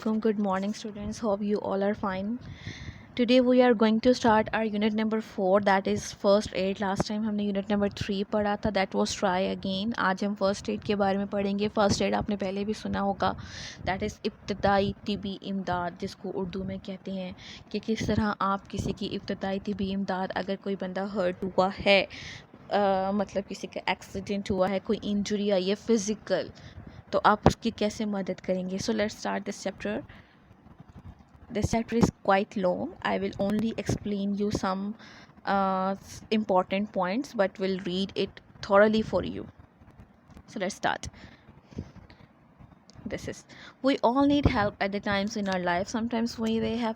Good morning, students. Hope you all are fine. Today we are going to start our unit number 4, that is first aid. Last time हमने unit number 3 पढ़ा था, that was try again. आज हम first aid के बारे में पढ़ेंगे. first aid आपने पहले भी सुना होगा, that is इब्तदाई तिबी इमदाद, जिसको उर्दू में कहते हैं कि किस तरह आप किसी की इब्तदाई तिबी इमदाद, अगर कोई बंदा हर्ट हुआ है, मतलब किसी का एक्सीडेंट हुआ है, कोई इंजरी आई है फिज़िकल, तो आप उसकी कैसे मदद करेंगे. So let's start this chapter. This chapter is quite long. I will only explain you some important points, but will read it thoroughly for you. So let's start. This is, we all need help at the times in our life. Sometimes we may have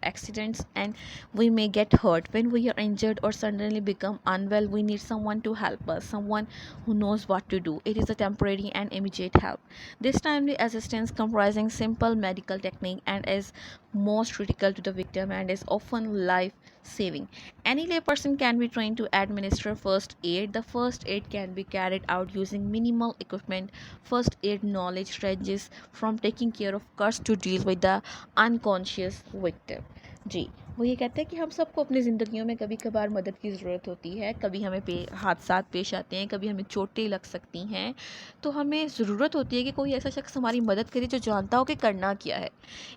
accidents and we may get hurt. When we are injured or suddenly become unwell, we need someone to help us, someone who knows what to do. It is a temporary and immediate help. This timely assistance comprising simple medical technique and is most critical to the victim and is often life saving. Any layperson can be trained to administer first aid. The first aid can be carried out using minimal equipment. First aid knowledge ranges from taking care of cuts to deal with the unconscious victim. जी, वो ये कहते हैं कि हम सबको अपनी ज़िंदगियों में कभी कभार मदद की ज़रूरत होती है. कभी हमें हादसा पेश आते हैं, कभी हमें चोटें लग सकती हैं, तो हमें ज़रूरत होती है कि कोई ऐसा शख्स हमारी मदद करे जो जानता हो कि करना क्या है.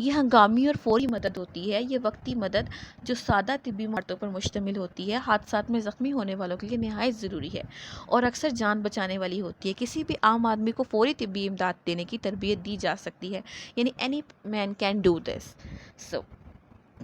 ये हंगामी और फौरी मदद होती है. ये वक्ती मदद जो सादा तिब्बी मरतों पर मुश्तमिल होती है, हादसात में ज़ख्मी होने वालों के लिए नहायत ज़रूरी है और अक्सर जान बचाने वाली होती है. किसी भी आम आदमी को फौरी तिब्बी इमदाद देने की तरबियत दी जा सकती है, यानी any man can do this. So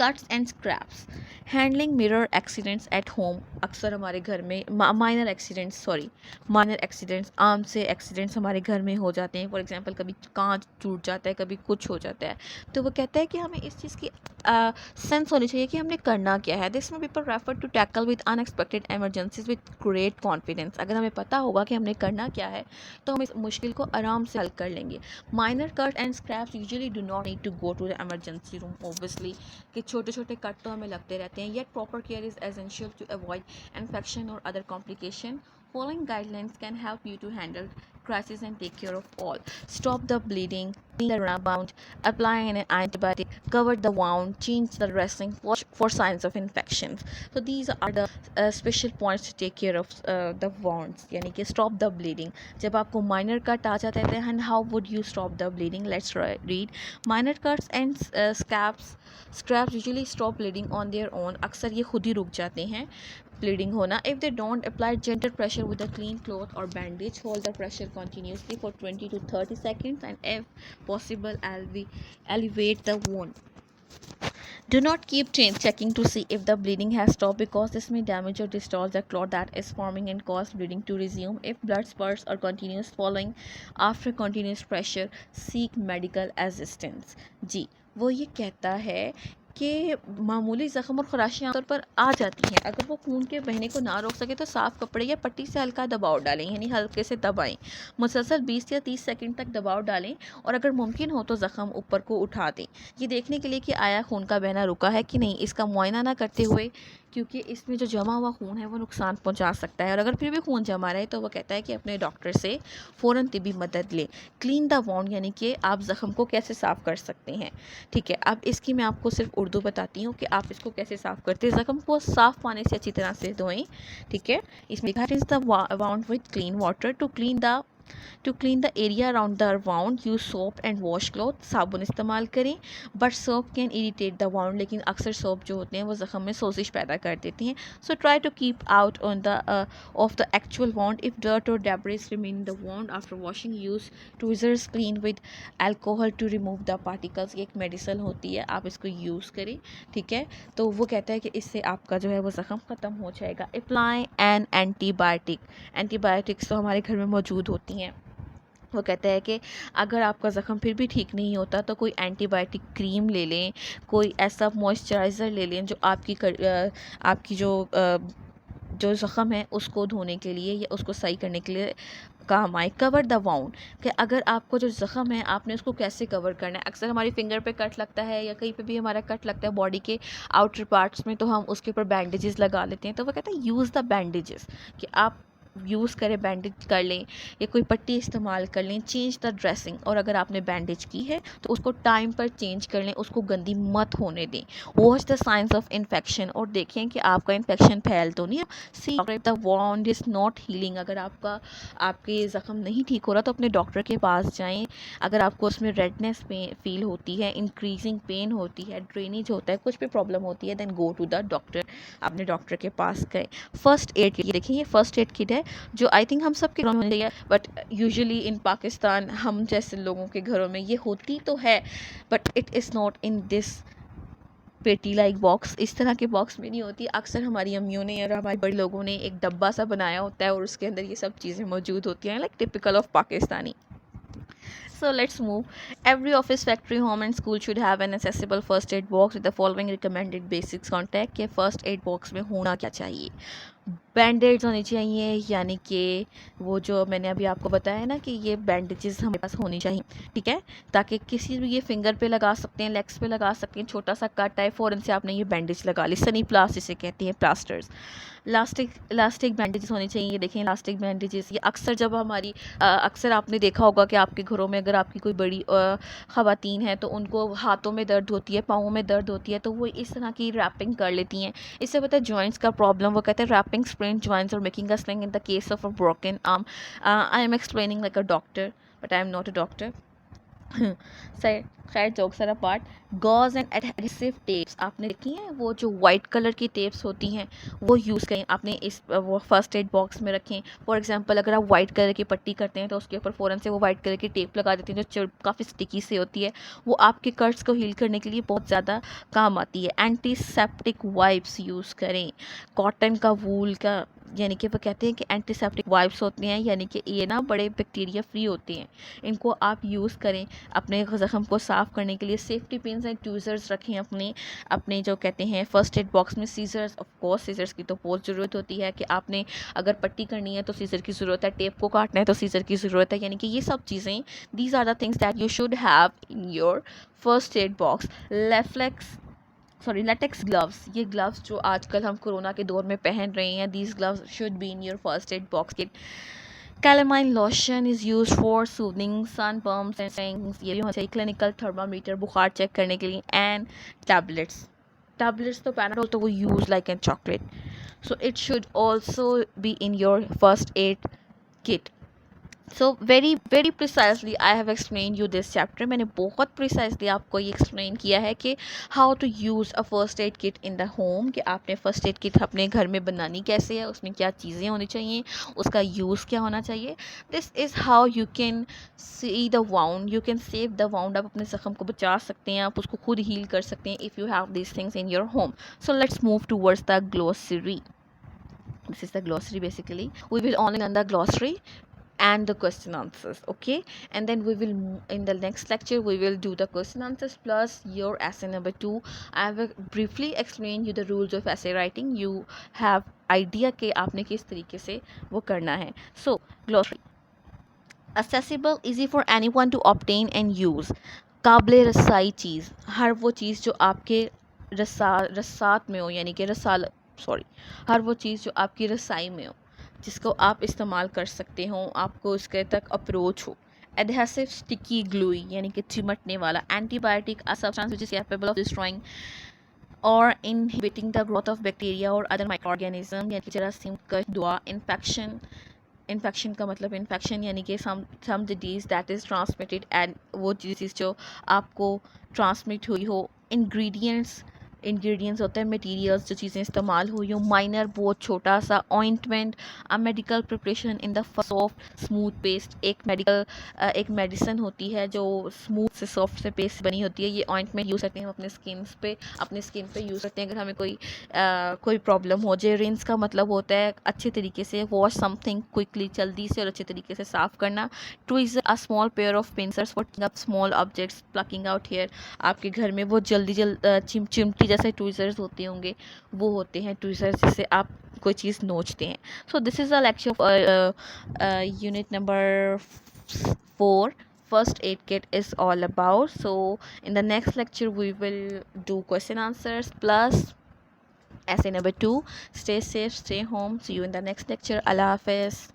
cuts and scraps, handling mirror accidents at home. अक्सर हमारे घर में माइनर एक्सीडेंट्स, आम से एक्सीडेंट्स हमारे घर में हो जाते हैं. फॉर एग्जांपल कभी कांच टूट जाता है, कभी कुछ हो जाता है, तो वो कहता है कि हमें इस चीज़ की सेंस होनी चाहिए कि हमने करना क्या है. दिस में people refer to tackle with unexpected emergencies with great confidence. अगर हमें पता होगा कि हमने करना क्या है तो हम इस मुश्किल को आराम से हल कर लेंगे. Minor cut and scrapes usually do not need to go to the emergency room. Obviously कि छोटे छोटे कट तो हमें लगते रहते हैं. Yet proper care is essential to avoid infection और other complication. Following guidelines can help you to handle crisis and take care of all. Stop the bleeding, clean the wound, apply an antibiotic, cover the wound, change the dressing, watch for signs of infections. So these are the special points to take care of the wounds. यानी कि stop the bleeding. जब आपको minor cut आ जाते हैं, and how would you stop the bleeding? Let's read. Minor cuts and scraps usually stop bleeding on their own. अक्सर ये खुद ही रुक जाते हैं bleeding होना. If they don't, apply gentle pressure with a clean cloth or bandage. Hold the pressure continuously for 20 to 30 seconds and if possible elevate the wound. Do not keep checking to see if the bleeding has stopped, because this may damage or distort the clot that is forming and cause bleeding to resume. If blood spurts or continuous following after continuous pressure, seek medical assistance. जी, वो ये कहता है कि मामूली ज़ख्म और ख़राशियाँ आमतौर पर आ जाती हैं. अगर वो खून के बहने को ना रोक सके तो साफ़ कपड़े या पट्टी से हल्का दबाव डालें, यानी हल्के से दबाएं. मुसलसल 20 या 30 सेकंड तक दबाव डालें और अगर मुमकिन हो तो ज़ख्म ऊपर को उठा दें, ये देखने के लिए कि आया खून का बहना रुका है कि नहीं. इसका मुआयना ना करते हुए, क्योंकि इसमें जो जमा हुआ खून है वो नुकसान पहुंचा सकता है, और अगर फिर भी खून जमा रहे तो वो कहता है कि अपने डॉक्टर से फ़ौरन तिबी मदद लें. क्लीन द वाउंड, यानी कि आप ज़ख्म को कैसे साफ़ कर सकते हैं. ठीक है, अब इसकी मैं आपको सिर्फ उर्दू बताती हूँ कि आप इसको कैसे साफ़ करते हैं. ज़ख्म को साफ़ पानी से अच्छी तरह से धोएं. ठीक है, इसमें लिखा है the wound with clean water. To clean the area around the wound use soap and wash cloth. साबुन इस्तेमाल करें, but soap can irritate the wound. लेकिन अक्सर सोप जो होते हैं वो ज़ख्म में सोजिश पैदा कर देती हैं. So try to keep out on the off the actual wound. If dirt और debris remain in the wound after washing, use tweezers clean with alcohol to remove the particles. ये एक मेडिसिन होती है, आप इसको यूज़ करें. ठीक है, तो वो कहता है कि इससे आपका जो है वो ज़ख्म ख़त्म हो जाएगा. Apply an antibiotic. एंटीबायोटिक्स तो हमारे घर में मौजूद होती हैं. वो कहता है कि अगर आपका ज़ख्म फिर भी ठीक नहीं होता तो कोई एंटीबायोटिक क्रीम ले लें, कोई ऐसा मॉइस्चराइज़र ले लें जो आपकी जो ज़ख्म है उसको धोने के लिए या उसको सही करने के लिए काम आए. कवर द वाउंड, कि अगर आपको जो ज़ख्म है आपने उसको कैसे कवर करना है. अक्सर हमारी फिंगर पे कट लगता है या कहीं पे भी हमारा कट लगता है बॉडी के आउटर पार्ट्स में, तो हम उसके ऊपर बैंडेजेस लगा लेते हैं. तो वो कहता है यूज़ द बैंडेजेस, कि आप यूज़ करें, बैंडेज कर लें या कोई पट्टी इस्तेमाल कर लें, चेंज द ड्रेसिंग, और अगर आपने बैंडेज की है तो उसको टाइम पर चेंज कर लें, उसको गंदी मत होने दें। Watch the science of infection, और देखें कि आपका इन्फेक्शन फैल तो नहीं है। See the wound is not healing, अगर आपके ज़ख्म नहीं ठीक हो रहा तो अपने डॉक्टर के पास जाएं। अगर आपको उसमें रेडनेस फील होती है, इंक्रीजिंग पेन होती है, ड्रेनेज होता है, कुछ भी प्रॉब्लम होती है, then go to the doctor, अपने डॉक्टर के पास गए। फर्स्ट एड किट, देखिए ये फर्स्ट एड किट है जो आई थिंक हम सब के घरों में होती है, बट यूजुअली इन पाकिस्तान हम जैसे लोगों के घरों में ये होती तो है, but it is not in this पेटी लाइक बॉक्स। इस तरह के बॉक्स में नहीं होती। अक्सर हमारी अम्मियों ने और हमारे बड़े लोगों ने एक डब्बा सा बनाया होता है और उसके अंदर ये सब चीज़ें मौजूद होती हैं, like typical of Pakistani. So let's move. Every office, factory, home and school should have an accessible first aid box with the following recommended basics contact के first aid box में होना क्या चाहिए। बैंडेड्स होने चाहिए, यानी कि वो जो मैंने अभी आपको बताया ना कि ये बैंडेजेस हमारे पास होनी चाहिए, ठीक है, ताकि किसी भी, ये फिंगर पे लगा सकते हैं, लेग्स पे लगा सकते हैं, छोटा सा कट है फ़ौरन से आपने ये बैंडेज लगा ली, सनी प्लास्ट जिसे कहते हैं, प्लास्टर्स। इलास्टिक बैंडेजेस होने चाहिए। ये देखें इलास्टिक बैंडेजेस, ये अक्सर जब हमारी अक्सर आपने देखा होगा कि आपके घरों में अगर आपकी कोई बड़ी ख़वातीन है तो उनको हाथों में दर्द होती है, पाँवों में दर्द होती है, तो वो इस तरह की रैपिंग कर लेती हैं। इससे पता है जॉइंट्स का प्रॉब्लम, वो कहते हैं wrapping sprained joints or making a sling in the case of a broken arm. I am explaining like a doctor, but I am not a doctor. खैर jokes are apart, gauze and adhesive tapes आपने देखी हैं, वो जो white colour की tapes होती हैं वो यूज़ करें, आपने इस वो फर्स्ट एड बॉक्स में रखें। फॉर एग्जांपल अगर आप वाइट कलर की पट्टी करते हैं तो उसके ऊपर फ़ौरन से वो वाइट कलर की टेप लगा देते हैं जो काफ़ी स्टिकी से होती है, वो आपके कट्स को हील करने के लिए बहुत ज़्यादा काम आती है। एंटीसेप्टिक वाइप्स यूज़ करें, कॉटन का, वूल का, यानी कि वो कहते हैं कि एंटीसेप्टिक वाइप्स होते हैं, यानी कि ये ना बड़े बैक्टीरिया फ्री होते हैं, इनको आप यूज़ करें अपने ज़ख्म को साफ़ करने के लिए। सेफ्टी पिन्स एंड ट्यूज़र्स रखें अपने जो कहते हैं फर्स्ट एड बॉक्स में। सीजर्स, ऑफ कोर्स सीजर्स की तो बहुत ज़रूरत होती है कि आपने अगर पट्टी करनी है तो सीजर की ज़रूरत है, टेप को काटना है तो सीजर की ज़रूरत है, यानी कि ये सब चीज़ें, these are the things that you should have in your first aid box. Latex gloves, ये ग्लव्स जो आजकल हम कोरोना के दौर में पहन रहे हैं, these gloves should be in your first aid box kit. Calamine lotion is use for soothing sunburns and stings, ये भी होना चाहिए। क्लिनिकल थर्मामीटर, बुखार चेक करने के लिए। एंड टैबलेट्स तो पैनाडोल तो वो use like an chocolate, so it should also be in your first aid kit. So very very precisely I have explain you this chapter, मैंने बहुत प्रिसाइसली आपको ये एक्सप्लेन किया है कि how to use a first aid kit in the home, कि आपने first aid kit अपने घर में बनानी कैसे है, उसमें क्या चीज़ें होनी चाहिए, उसका यूज़ क्या होना चाहिए। This is how you can see the wound, you can save the wound, आप अपने ज़ख्म को बचा सकते हैं, आप उसको खुद हील कर सकते हैं if you have this things in your home. So let's move towards the glossary. This is the glossary basically. We will only learn the glossary and the question answers, okay, and then we will in the next lecture we will do the question answers plus your essay number 2. I will briefly explain you the rules of essay writing, you have idea कि आपने किस तरीके से वो करना है. So glossary: accessible, easy for anyone to obtain and use. काबिल रसाई चीज़, हर वो चीज़ जो आपके रसात में हो, यानी कि हर वो चीज़ जो आपकी रसाई में हो, जिसको आप इस्तेमाल कर सकते हो, आपको उसके तक अप्रोच हो। एडहेसिव, स्टिकी, ग्लूई, यानी कि चिमटने वाला। Antibiotic, a substance which is capable of destroying और inhibiting the growth of bacteria और अदर माइक्रोऑर्गेनिज्म, यानी कि जरासीम का दवा। इन्फेक्शन का मतलब इन्फेक्शन, यानी कि some disease that is transmitted, and वो डिजीज़ जो आपको ट्रांसमिट हुई हो। इंग्रेडिएंट्स होते हैं, मटेरियल्स, जो चीज़ें इस्तेमाल हुई हो। माइनर, बहुत छोटा सा। Ointment, a medical preparation in the soft smooth paste, एक मेडिसिन होती है जो स्मूथ से सॉफ्ट से पेस्ट बनी होती है। ये ऑइंटमेंट यूज़ करते हैं हम अपने स्किन पे यूज़ करते हैं अगर हमें कोई प्रॉब्लम हो जाए। रिंस का मतलब होता है अच्छे तरीके से वॉश समथिंग क्विकली, जल्दी से और अच्छे तरीके से साफ़ करना। Tweezer, a small pair of pincers for taking up small objects, plucking out here, आपके घर में वो चिमटी जैसे ट्विज़र्स होते होंगे, वो होते हैं ट्विज़र्स जिससे आप कोई चीज़ नोचते हैं. So this is a lecture of unit number 4. First aid kit is all about. So in the next lecture we will do question answers plus Essay number 2, stay safe, stay home. See you in the next lecture. Allah Hafiz.